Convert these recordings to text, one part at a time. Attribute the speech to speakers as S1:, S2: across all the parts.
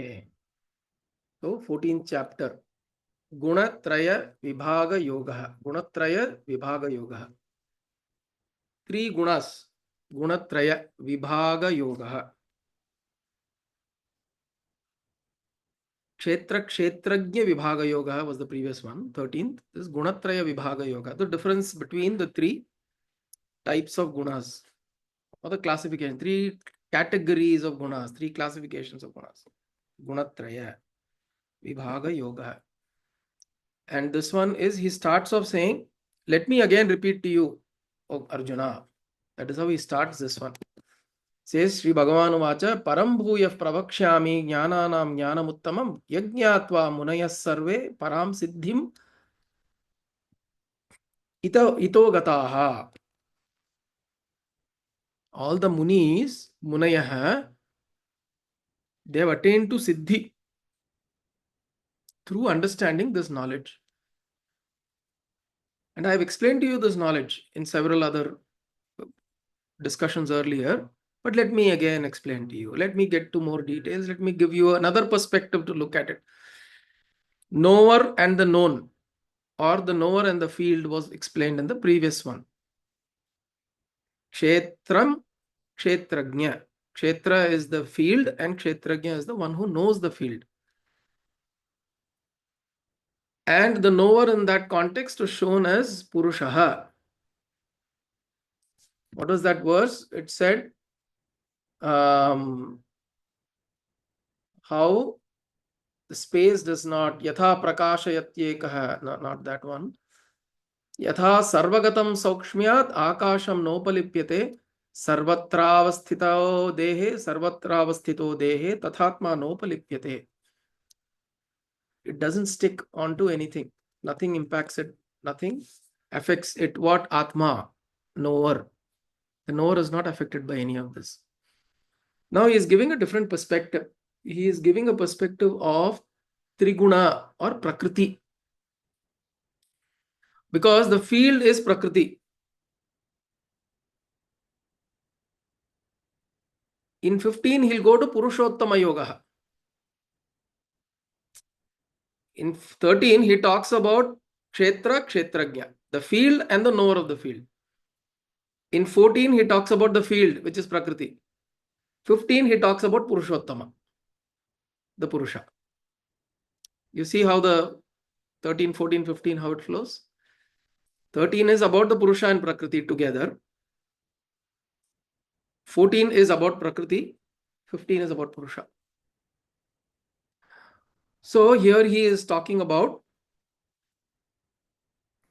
S1: Okay. So 14th chapter. Gunatraya Vibhaga Yoga. Gunatraya Vibhaga Yoga. Three gunas. Gunatraya Vibhaga Yoga. Kshetra Kshetragya Vibhaga Yoga was the previous one. 13th. This is Gunatraya Vibhaga Yoga. The difference between the three types of gunas, or the classification, three categories of gunas, three classifications of gunas. Gunatraya Vibhaga Yoga. And this one is, he starts off saying, let me again repeat to you, O Arjuna. That is how he starts this one. Says Sri Bhagavan Vacha, Param bhuyah pravakshami jnananam jnanamuttamam yajñatva munayas sarve param siddhim ito gataha. All the munis, munayah, they have attained to siddhi through understanding this knowledge. And I have explained to you this knowledge in several other discussions earlier, but let me again explain to you. Let me get to more details. Let me give you another perspective to look at it. Knower and the known, or the knower and the field, was explained in the previous one. Kshetram, Kshetragnya. Kshetra is the field and Kshetragnya is the one who knows the field. And the knower in that context was shown as Purushaha. What was that verse? It said, how the space does not, yatha prakashayatyekaha, not that one. Yatha sarvagatam saukshmyat akasham nopalipyate sarvatravasthito dehe tathatma nopalipyate. It doesn't stick onto anything. Nothing impacts it. Nothing affects it. What? Atma, knower. The knower is not affected by any of this. Now he is giving a different perspective. He is giving a perspective of Triguna or Prakriti. Because the field is Prakriti. In 15, he'll go to Purushottama Yoga. In 13, he talks about Kshetra, Kshetragya, the field and the knower of the field. In 14, he talks about the field, which is Prakriti. 15, he talks about Purushottama, the Purusha. You see how the 13, 14, 15, how it flows? 13 is about the Purusha and Prakriti together. 14 is about Prakriti. 15 is about Purusha. So here he is talking about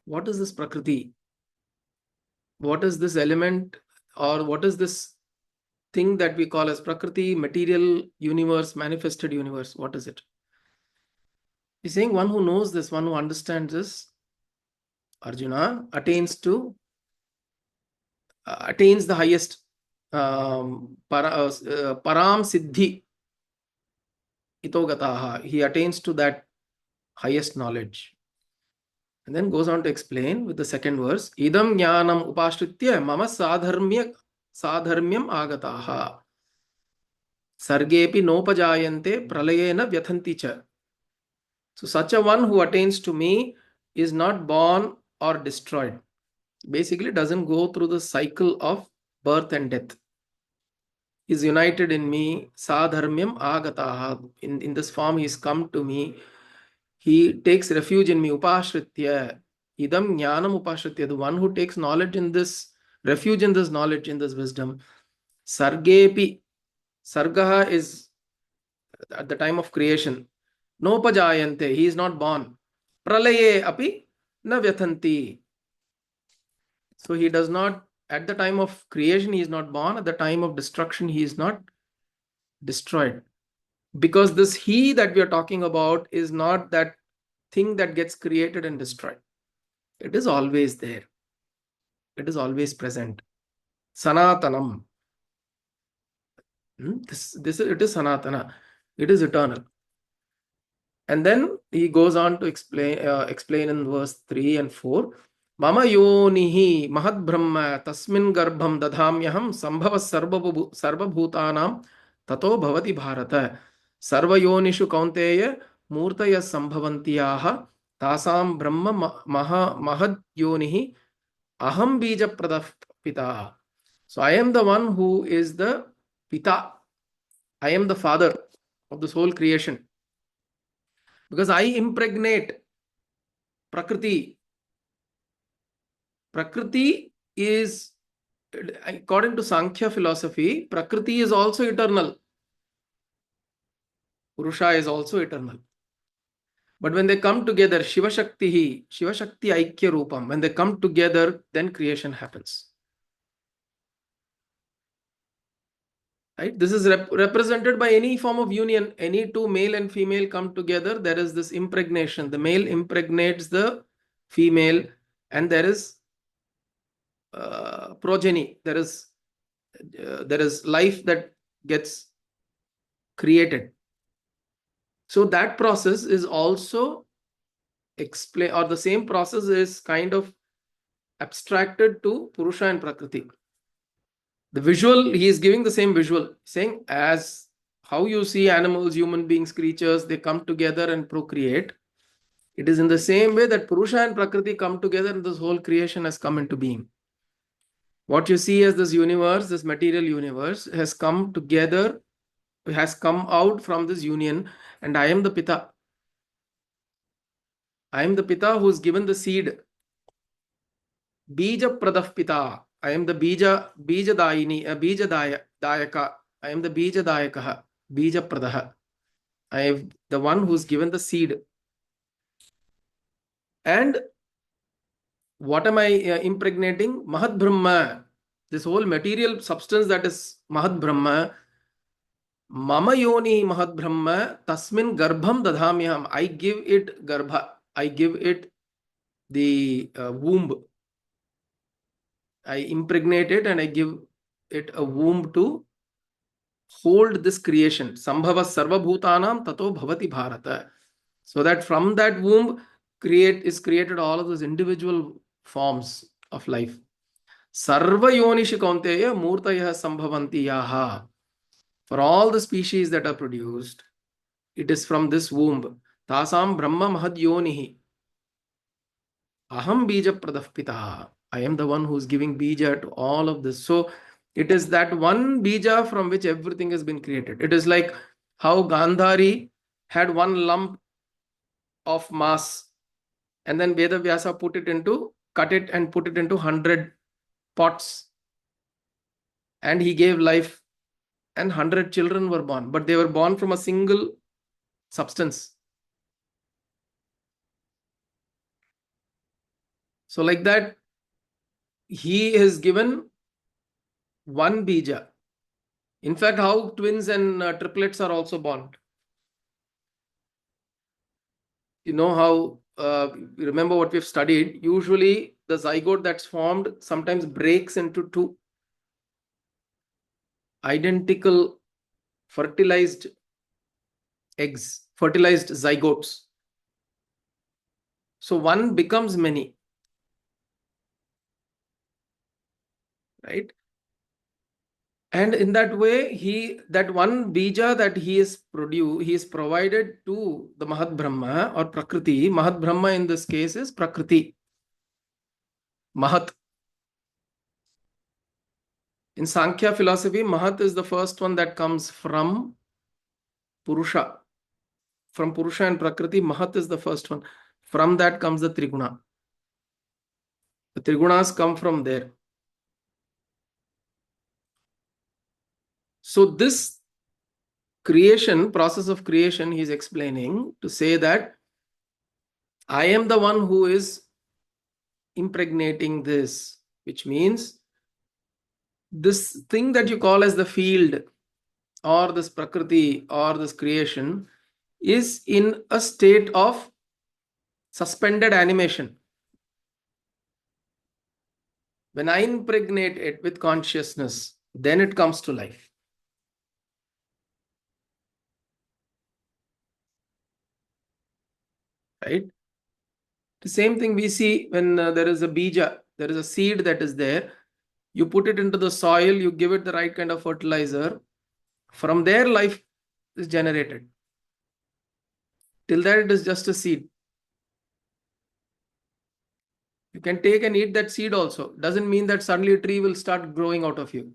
S1: what is this Prakriti? What is this element, or what is this thing that we call as Prakriti, material universe, manifested universe? What is it? He's saying one who knows this, one who understands this, Arjuna, attains the highest param siddhi itogataha. He attains to that highest knowledge. And then goes on to explain with the second verse, idam jnanam upashritya mama sadharmyam agataha sargepi nopajayante pralayena vyathanti cha. So such a one who attains to me is not born or destroyed. Basically doesn't go through the cycle of birth and death. Is united in me, sadharmyam agataha. In this form he is come to me. He takes refuge in me, upashritya. Idam jnanam upashritya. The one who takes knowledge in this, refuge in this knowledge, in this wisdom. Sargepi. Sargaha is at the time of creation. Nopajayante. He is not born. Pralaye api na vyathanti. So he does not, at the time of creation, he is not born. At the time of destruction, he is not destroyed. Because this he that we are talking about is not that thing that gets created and destroyed. It is always there. It is always present. Sanatanam. It is Sanatana. It is eternal. And then he goes on to explain in verse 3 and 4. Mama yonihi mahad brahma tasmin garbham dadhamyaham sambhava sarva bhutanam tato bhavati bharata. Sarvayonishu kaunteya murtaya sambhavantiyaha tasam brahma mahad yonihi aham bija pita. So I am the one who is the Pita. I am the father of this whole creation. Because I impregnate Prakriti. Prakriti is, according to Sankhya philosophy, Prakriti is also eternal. Purusha is also eternal. But when they come together, Shiva Shakti Aikya Rupam, when they come together, then creation happens. Right? This is represented by any form of union. Any two male and female come together, there is this impregnation. The male impregnates the female, and there is progeny. There is life that gets created. So that process is also explained, or the same process is kind of abstracted to Purusha and Prakriti. The visual, he is giving the same visual, saying as how you see animals, human beings, creatures, they come together and procreate. It is in the same way that Purusha and Prakriti come together and this whole creation has come into being. What you see as this universe, this material universe, has come together, has come out from this union, and I am the Pita. I am the Pita who is given the seed. Bija Pradah Pita. I am the Bija Dayini, Bija Dayaka. I am the Bija Dayakaha, Bija Pradaha. I am the one who is given the seed. And what am I impregnating? Mahad Brahma. This whole material substance that is Mahad Brahma. Mama Yoni Mahad Brahma Tasmin Garbham Dadhamyam. I give it Garbha. I give it the womb. I impregnate it and I give it a womb to hold this creation. Sambhava Sarva Bhutanam Tato Bhavati Bharata. So that from that womb is created all of those individual forms of life. Sarva Yonishi Kaunteya Murtaya Sambhavanti Yaha. For all the species that are produced, it is from this womb. Tasam Brahma Mahad Yonihi. Aham Bija Pradah Pita. I am the one who is giving Bija to all of this. So it is that one Bija from which everything has been created. It is like how Gandhari had one lump of mass, and then Veda Vyasa cut it and put it into 100 pots. And he gave life, and 100 children were born, but they were born from a single substance. So like that, he has given one bija. In fact, how twins and triplets are also born. You know how, remember what we've studied, usually the zygote that's formed sometimes breaks into two identical fertilized eggs, fertilized zygotes. So one becomes many. Right? And in that way, that one bija that he is provided to the Mahad Brahma or Prakriti. Mahad Brahma in this case is Prakriti. Mahat. In Sankhya philosophy, Mahat is the first one that comes from Purusha. From Purusha and Prakriti, Mahat is the first one. From that comes the Triguna. The Trigunas come from there. So this process of creation, he is explaining to say that I am the one who is impregnating this, which means this thing that you call as the field or this Prakriti or this creation is in a state of suspended animation. When I impregnate it with consciousness, then it comes to life. Right? The same thing we see when there is a bija, there is a seed that is there. You put it into the soil, you give it the right kind of fertilizer. From there, life is generated. Till that, it is just a seed. You can take and eat that seed also. Doesn't mean that suddenly a tree will start growing out of you.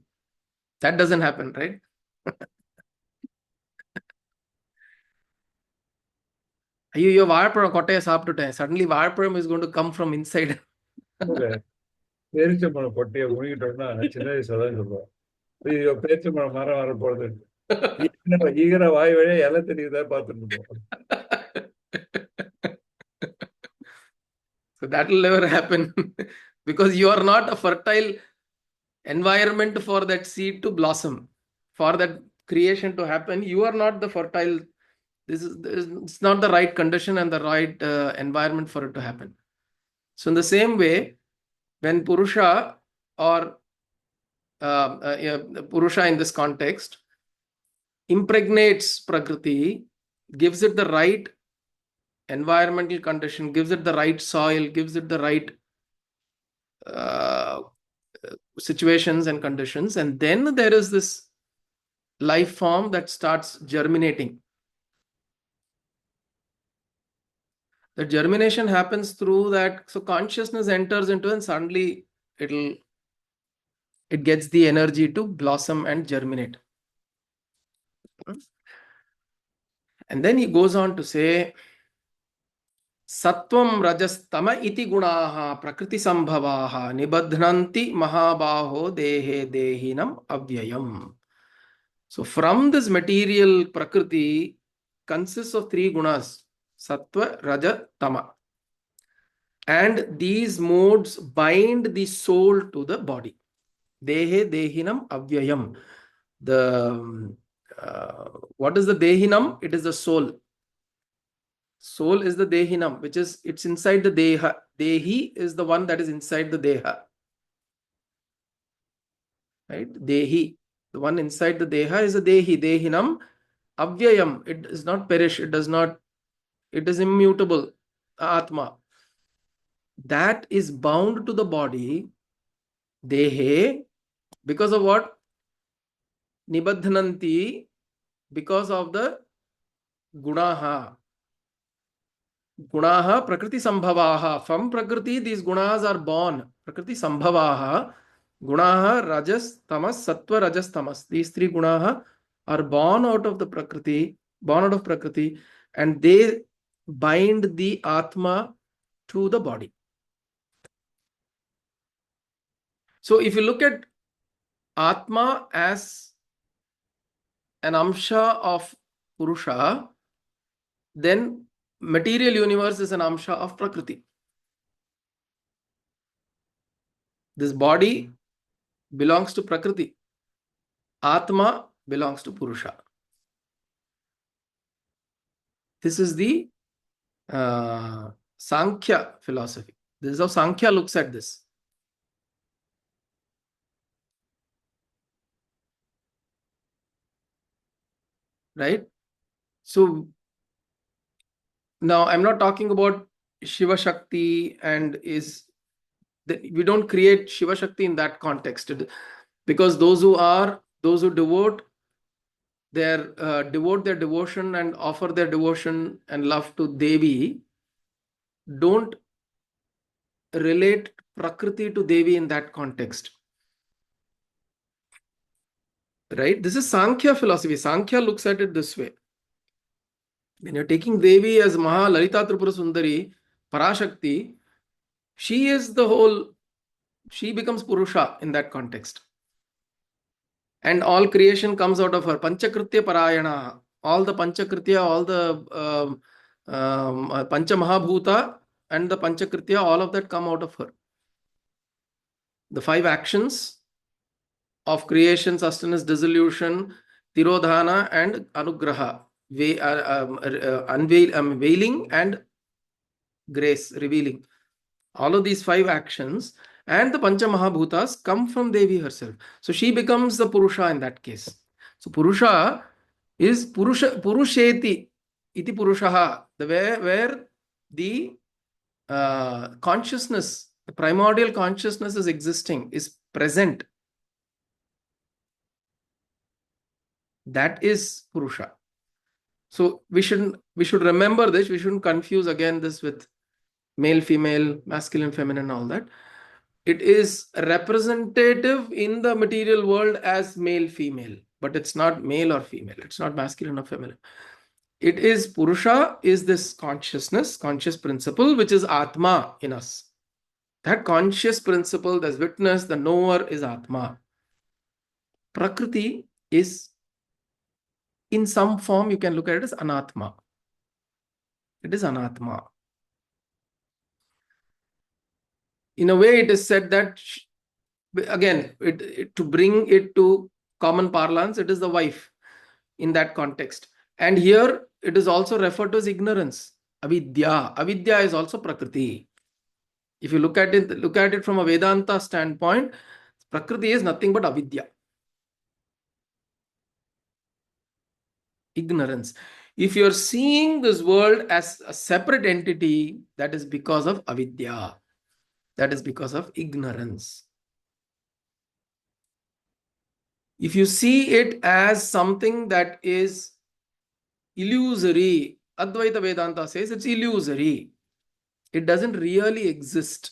S1: That doesn't happen, right? ஐயோ வாழைப்பழம் கொட்டையை சாப்பிட்டுட்டேன். Suddenly வாழைப்பழம் is going to come from inside.
S2: பேரிச்சம்பழம் கொட்டையை முழுங்கிட்டோம்னா சின்ன வயசுல தான் சொல்லுவோம், ஐயோ பேரிச்சம்பழம் மரம் வரப்போகுது, ஈகிற வாய் வழியா இலை தெரியுதா பார்த்துட்டு இருப்போம்.
S1: So that will never happen because you are not a fertile environment for that seed to blossom, for that creation to happen. You are not the fertile. It's not the right condition and the right environment for it to happen. So in the same way, when Purusha or Purusha in this context impregnates Prakriti, gives it the right environmental condition, gives it the right soil, gives it the right situations and conditions, and then there is this life form that starts germinating. The germination happens through that. So consciousness enters into it and suddenly it gets the energy to blossom and germinate. And then he goes on to say, Sattvam rajas tama iti gunaha prakriti sambhavaha nibadhnanti mahabaho dehe dehinam avyayam. So from this material prakriti consists of three gunas, sattva, raja, tama. And these modes bind the soul to the body. Dehe dehinam avyayam. What is the dehinam? It is the soul. Soul is the dehinam, which is, it's inside the deha. Dehi is the one that is inside the deha. Right? Dehi. The one inside the deha is a dehi. Dehinam avyayam. It does not perish. It is immutable. Atma. That is bound to the body. Dehe. Because of what? Nibadhananti. Because of the gunaha. Gunaha prakriti sambhavaha. From prakriti, these gunas are born. Prakriti sambhavaha. Gunaha rajas tamas, sattva rajas tamas. These three gunaha are born out of the prakriti, and they bind the atma to the body. So if you look at atma as an amsha of Purusha, then material universe is an amsha of Prakriti. This body belongs to Prakriti. Atma belongs to Purusha. This is the Sankhya philosophy. This is how Sankhya looks at this. Right? So now I'm not talking about Shiva Shakti, and we don't create Shiva Shakti in that context, because those who devote their devotion and offer their devotion and love to Devi don't relate Prakriti to Devi in that context. Right? This is Sankhya philosophy. Sankhya looks at it this way. When you're taking Devi as Maha Lalita Tripura Sundari, Parashakti, she becomes Purusha in that context. And all creation comes out of her. Panchakritya Parayana. All the Panchakritya, all the Pancha Mahabhuta and the Panchakritya, all of that come out of her. The 5 actions of creation, sustenance, dissolution, Tirodhana, and Anugraha. Unveiling and grace, revealing. All of these 5 actions and the Pancha Mahabhutas come from Devi herself. So she becomes the Purusha in that case. So Purusha is Purusheti iti Purushaha, where the consciousness, the primordial consciousness is existing, is present. That is Purusha. So we should remember this. We shouldn't confuse again this with male, female, masculine, feminine, all that. It is representative in the material world as male, female, but it's not male or female. It's not masculine or feminine. It is Purusha, is this consciousness, conscious principle, which is Atma in us. That conscious principle, the witness, the knower is Atma. Prakriti is, in some form, you can look at it as Anatma. It is Anatma. In a way, it is said that, again, to bring it to common parlance, it is the wife in that context. And here, it is also referred to as ignorance. Avidya. Avidya is also Prakriti. If you look at it from a Vedanta standpoint, Prakriti is nothing but Avidya. Ignorance. If you're seeing this world as a separate entity, that is because of Avidya. That is because of ignorance. If you see it as something that is illusory, Advaita Vedanta says it's illusory. It doesn't really exist.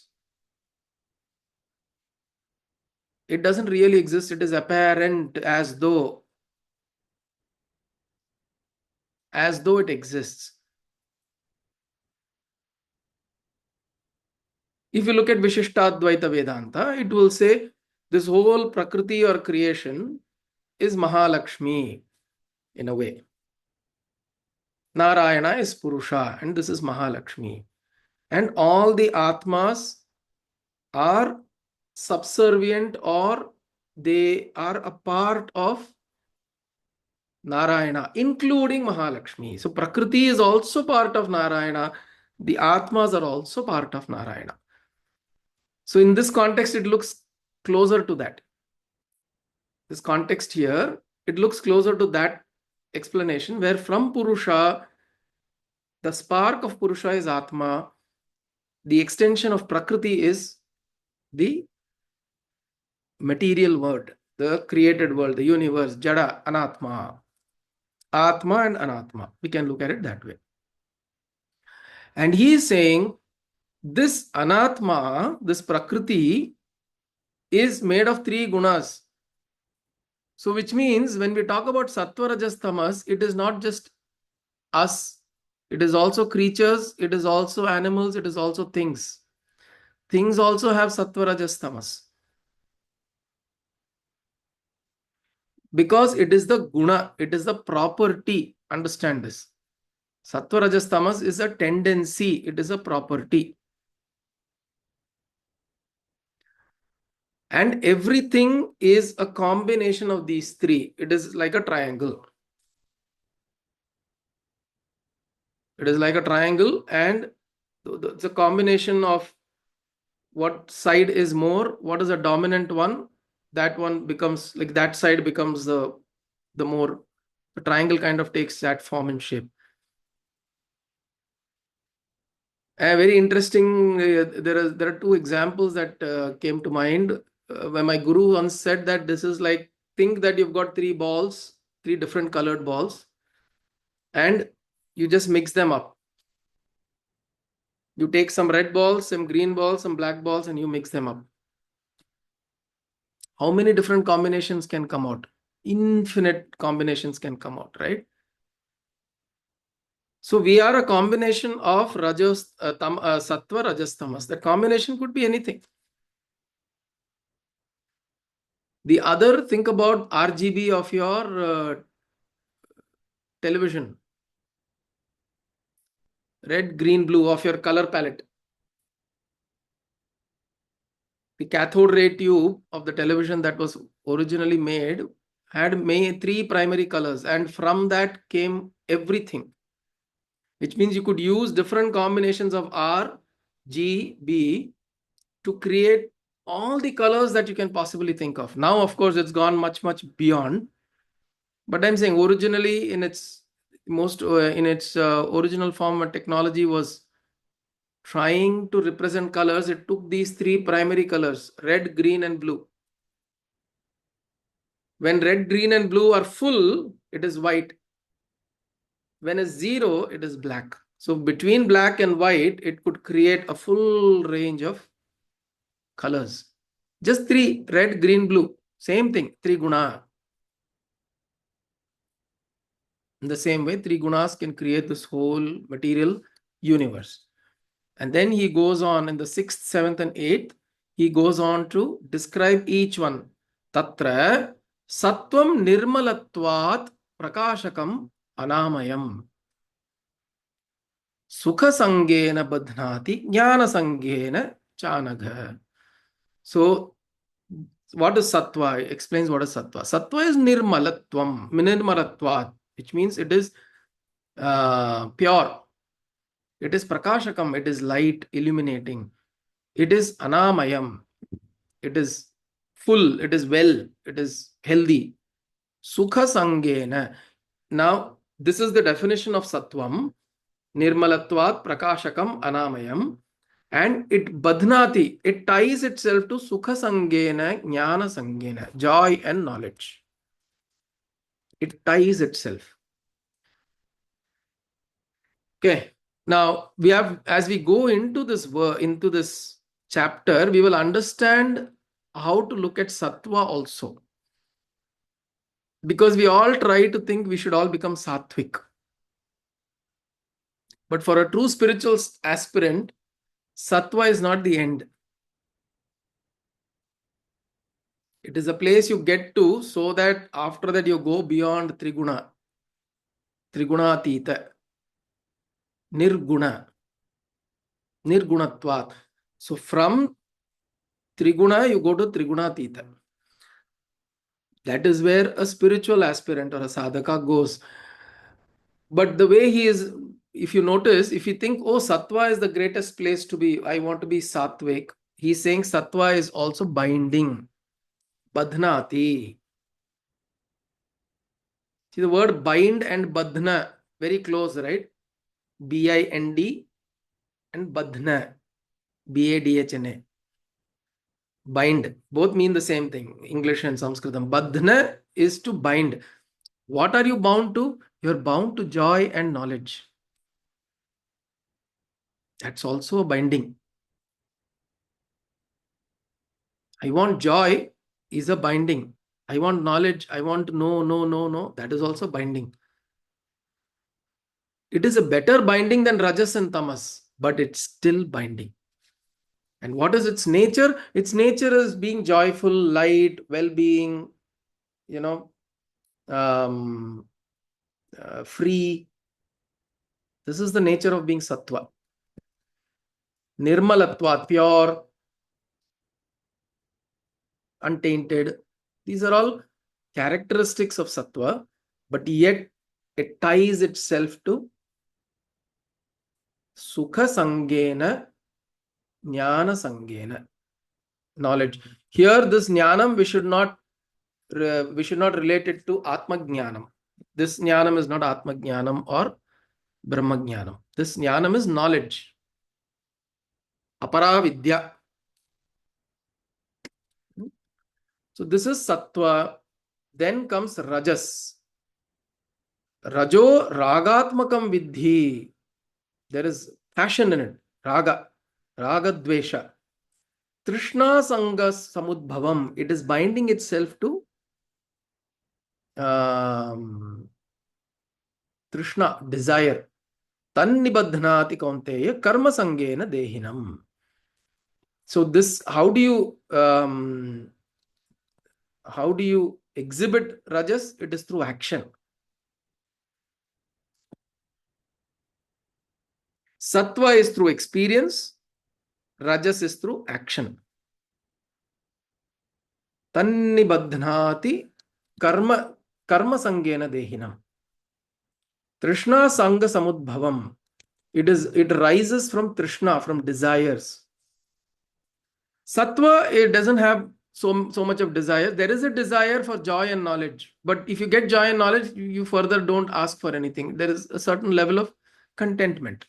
S1: It doesn't really exist. It is apparent as though it exists. If you look at Vishishtadvaita Vedanta, it will say this whole Prakriti or creation is Mahalakshmi in a way. Narayana is Purusha and this is Mahalakshmi. And all the Atmas are subservient or they are a part of Narayana, including Mahalakshmi. So Prakriti is also part of Narayana. The Atmas are also part of Narayana. So in this context, it looks closer to that. This context here, it looks closer to that explanation where from Purusha, the spark of Purusha is Atma. The extension of Prakriti is the material world, the created world, the universe, Jada, Anatma. Atma and Anatma. We can look at it that way. And he is saying this Anatma, this Prakriti, is made of three gunas. So which means when we talk about Sattva, Rajas, Tamas, it is not just us. It is also creatures, it is also animals, it is also things. Things also have Sattva, Rajas, Tamas. Because it is the guna, it is the property. Understand this. Sattva, Rajas, Tamas is a tendency, it is a property. And everything is a combination of these three. It is like a triangle. It is like a triangle and it's a combination of what side is more, what is a dominant one, that one becomes, like that side becomes the more, the triangle kind of takes that form and shape. Very interesting, there are two examples that came to mind. When my guru once said that this is like, think that you've got three balls, three different colored balls, and you just mix them up. You take some red balls, some green balls, some black balls, and you mix them up. How many different combinations can come out? Infinite combinations can come out, right? So we are a combination of Sattva, Rajas, Tamas. The combination could be anything. The other, think about RGB of your television. Red, green, blue of your color palette. The cathode ray tube of the television that was originally made had three primary colors, and from that came everything. Which means you could use different combinations of R, G, B to create all the colors that you can possibly think of. Now, of course, it's gone much, much beyond. But I'm saying originally in its original form, and technology was trying to represent colors. It took these three primary colors, red, green, and blue. When red, green, and blue are full, it is white. when it's zero, it is black. So between black and white, it could create a full range of colors. Just three: red, green, blue. Same thing, three guna. In the same way, three gunas can create this whole material universe. And then he goes on in the 6th, 7th, and 8th, he goes on to describe each one. Tatra sattvam nirmalatvat prakashakam anamayam. Sukha sangena badhnati jnana sangena chanagha. So, what is sattva? It explains what is sattva. Sattva is nirmalatvam, nirmalatvat, which means it is pure. It is prakashakam, it is light, illuminating. It is anamayam, it is full, it is well, it is healthy. Sukha sangena. Now, this is the definition of sattvam. Nirmalatvat prakashakam anamayam. And it badhnati, it ties itself to sukha sangena, jnana sangena, joy and knowledge. It ties itself. Okay. Now we have, as we go into this chapter, we will understand how to look at sattva also. Because we all try to think we should all become sattvic. But for a true spiritual aspirant, sattva is not the end. It is a place you get to so that after that you go beyond triguna. Trigunatita. Nirguna. Nirgunatvat. So from Triguna, you go to Trigunatita. That is where a spiritual aspirant or a sadhaka goes. But the way he is, if you notice, if you think, oh, sattva is the greatest place to be, I want to be sattvic, he's saying sattva is also binding. Badhnati. See the word bind and badhna, very close, right? B-I-N-D and badhna. B-A-D-H-N-A. Bind. Both mean the same thing, English and Sanskritam. Badhna is to bind. What are you bound to? You're bound to joy and knowledge. That's also a binding. I want joy is a binding. I want knowledge. I want to know, no. That is also binding. It is a better binding than rajas and tamas, but it's still binding. And what is its nature? Its nature is being joyful, light, well-being, free. This is the nature of being sattva. Nirmalatvat, pure, untainted. These are all characteristics of sattva, but yet it ties itself to sukha sangena, jnana sangena, knowledge. Here, this jnanam we should not relate it to atma jnanam. This jnanam is not atma jnanam or brahma jnanam. This jnanam is knowledge. Apara vidya. So this is sattva. Then comes rajas. Rajo ragatmakam vidhi. There is passion in it. Raga dvesha. Trishna sanga samudbhavam. It is binding itself to Trishna, desire. Tannibadhnati kaunteya karma sangena dehinam. So this, how do you exhibit rajas? It is through action. Sattva is through experience. Rajas is through action. Tannibadhnati karma sangena dehinam. Trishna sanga samudbhavam. It rises from Trishna, from desires. Sattva, it doesn't have so much of desire. There is a desire for joy and knowledge. But if you get joy and knowledge, you further don't ask for anything. There is a certain level of contentment.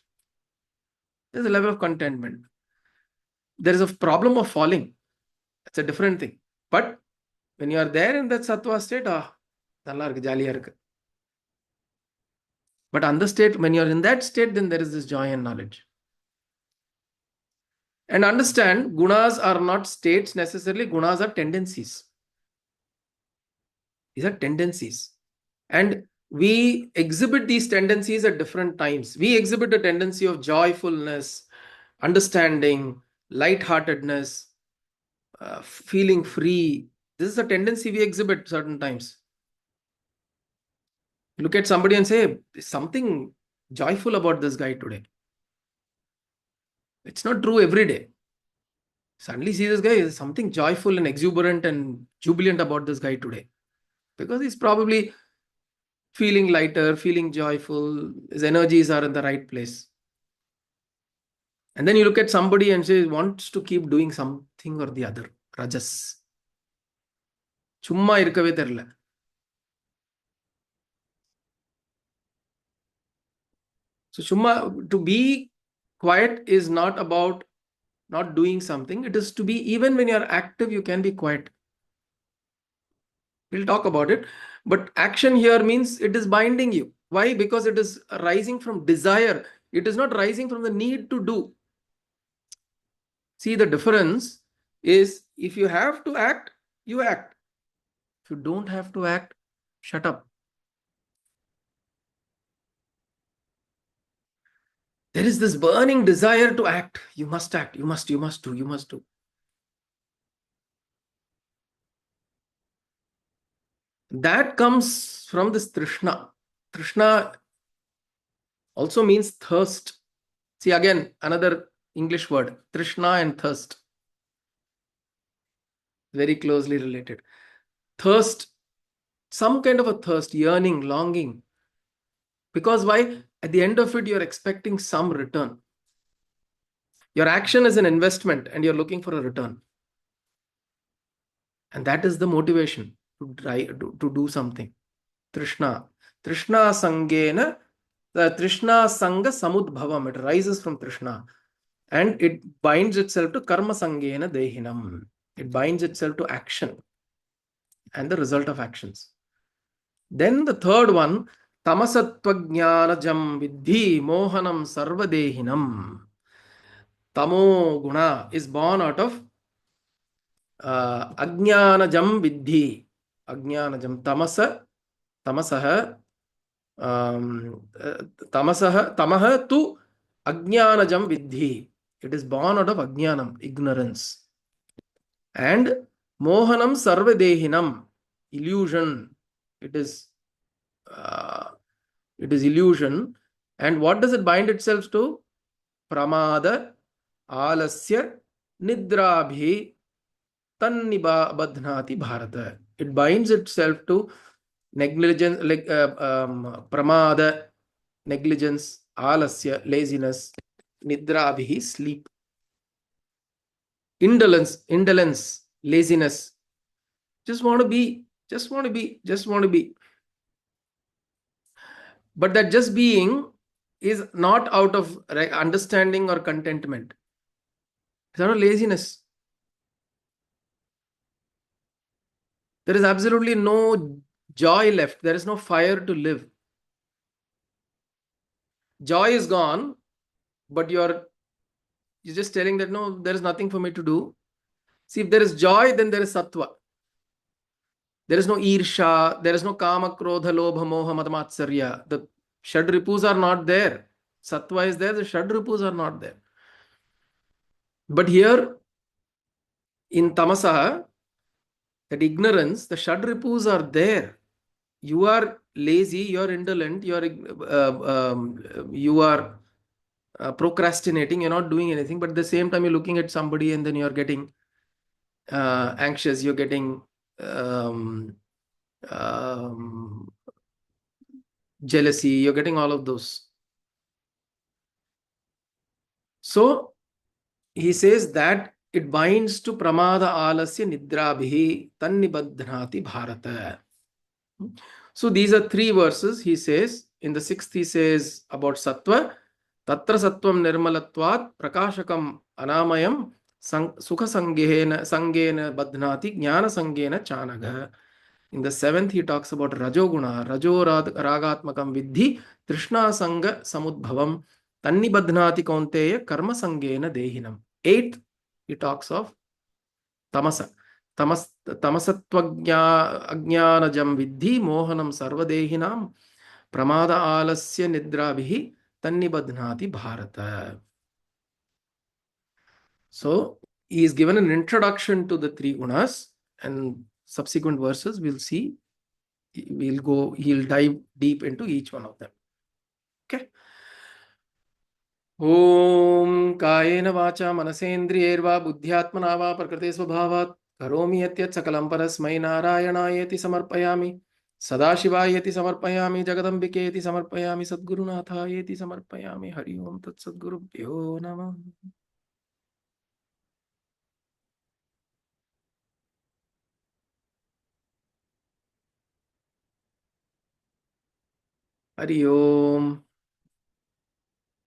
S1: There's a level of contentment. There is a problem of falling. That's a different thing. But when you are there in that sattva state, nalla irukku, jolly irukku. But understand, when you're in that state, then there is this joy and knowledge. And understand, gunas are not states necessarily, gunas are tendencies. These are tendencies. And we exhibit these tendencies at different times. We exhibit a tendency of joyfulness, understanding, lightheartedness, feeling free. This is a tendency we exhibit certain times. Look at somebody and say, "There's something joyful about this guy today." It's not true every day. Suddenly see this guy, is something joyful and exuberant and jubilant about this guy today. Because he's probably feeling lighter, feeling joyful, his energies are in the right place. And then you look at somebody and say, wants to keep doing something or the other. Rajas. சும்மா இருக்கவே தெரியல. So to be quiet is not about not doing something. It is to be, even when you're active, you can be quiet. We'll talk about it. But action here means it is binding you. Why? Because it is rising from desire. It is not rising from the need to do. See, the difference is, if you have to act, you act. If you don't have to act, shut up. There is this burning desire to act. You must act. You must do. You must do. That comes from this Trishna. Trishna also means thirst. See, again, another English word, Trishna and thirst. Very closely related. Thirst, some kind of a thirst, yearning, longing. Because why? At the end of it, you're expecting some return. Your action is an investment and you're looking for a return. And that is the motivation to do something. Trishna. Trishna sangena, the Trishna sanga samudbhavam. It rises from Trishna. And it binds itself to karma sangena dehinam. It binds itself to action and the result of actions. Then the third one, tamasatva jnanajam vidhi mohanam sarvadehinam. Tamo guna is born out of ajnanajam vidhi. Ajnanajam tamasaha tamaha tu ajnanajam vidhi. It is born out of ajnanam, ignorance. And mohanam sarvadehinam, illusion. It is illusion. And what does it bind itself to? Pramada alasya nidrabhi tannibadhnati bharata. It binds itself to negligence, like pramada, negligence, alasya, laziness, nidrabhi, sleep, indolence, laziness. Just want to be. But that just being is not out of understanding or contentment. It's out of laziness. There is absolutely no joy left. There is no fire to live. Joy is gone, but you're just telling that, no, there is nothing for me to do. See, if there is joy, then there is sattva. There is no irsha, there is no kama, krodha, lobha, moha, madamatsarya. The shadripus are not there. Sattva is there, the shadripus are not there. But here, in tamasaha, that ignorance, the shadripus are there. You are lazy, you are indolent, you are procrastinating, you're not doing anything, but at the same time, you're looking at somebody and then you're getting anxious, you're getting jealousy, you're getting all of those. So he says that it binds to pramada alasya nidrabhi tannibadhnati bharata. So these are three verses. He says, in the sixth he says about sattva, tatra sattvam nirmalatvat prakashakam anamayam sukha sangena badhnati jnana sangena chanaga. In the seventh, he talks about Rajoguna, Ragatmakam Vidhi, Trishna Sanga Samudbhavam, Tanni Badhnati Kaunteya, Karma Sangena Dehinam. Eighth, he talks of Tamasa. Tamasattvagya Ajnanajam Vidhi, Mohanam Sarvadehinam, Pramada Alasya Nidrabhihi, Tanni Badhnati Bharata. So, he is given an introduction to the three gunas, and subsequent verses we'll see. He'll dive deep into each one of them. Okay. Om Kayena Vacha Manasendriyerva Buddhyatmana va Prakriti Svabhavat Karomi Yatyat Sakalam Parasmai Narayanayeti Samarpayami Sadashivayeti Samarpayami Jagadambiketi Samarpayami Sadgurunathayeti Samarpayami Hari Om Tat Sadgurubhyo Namah. Hari Om.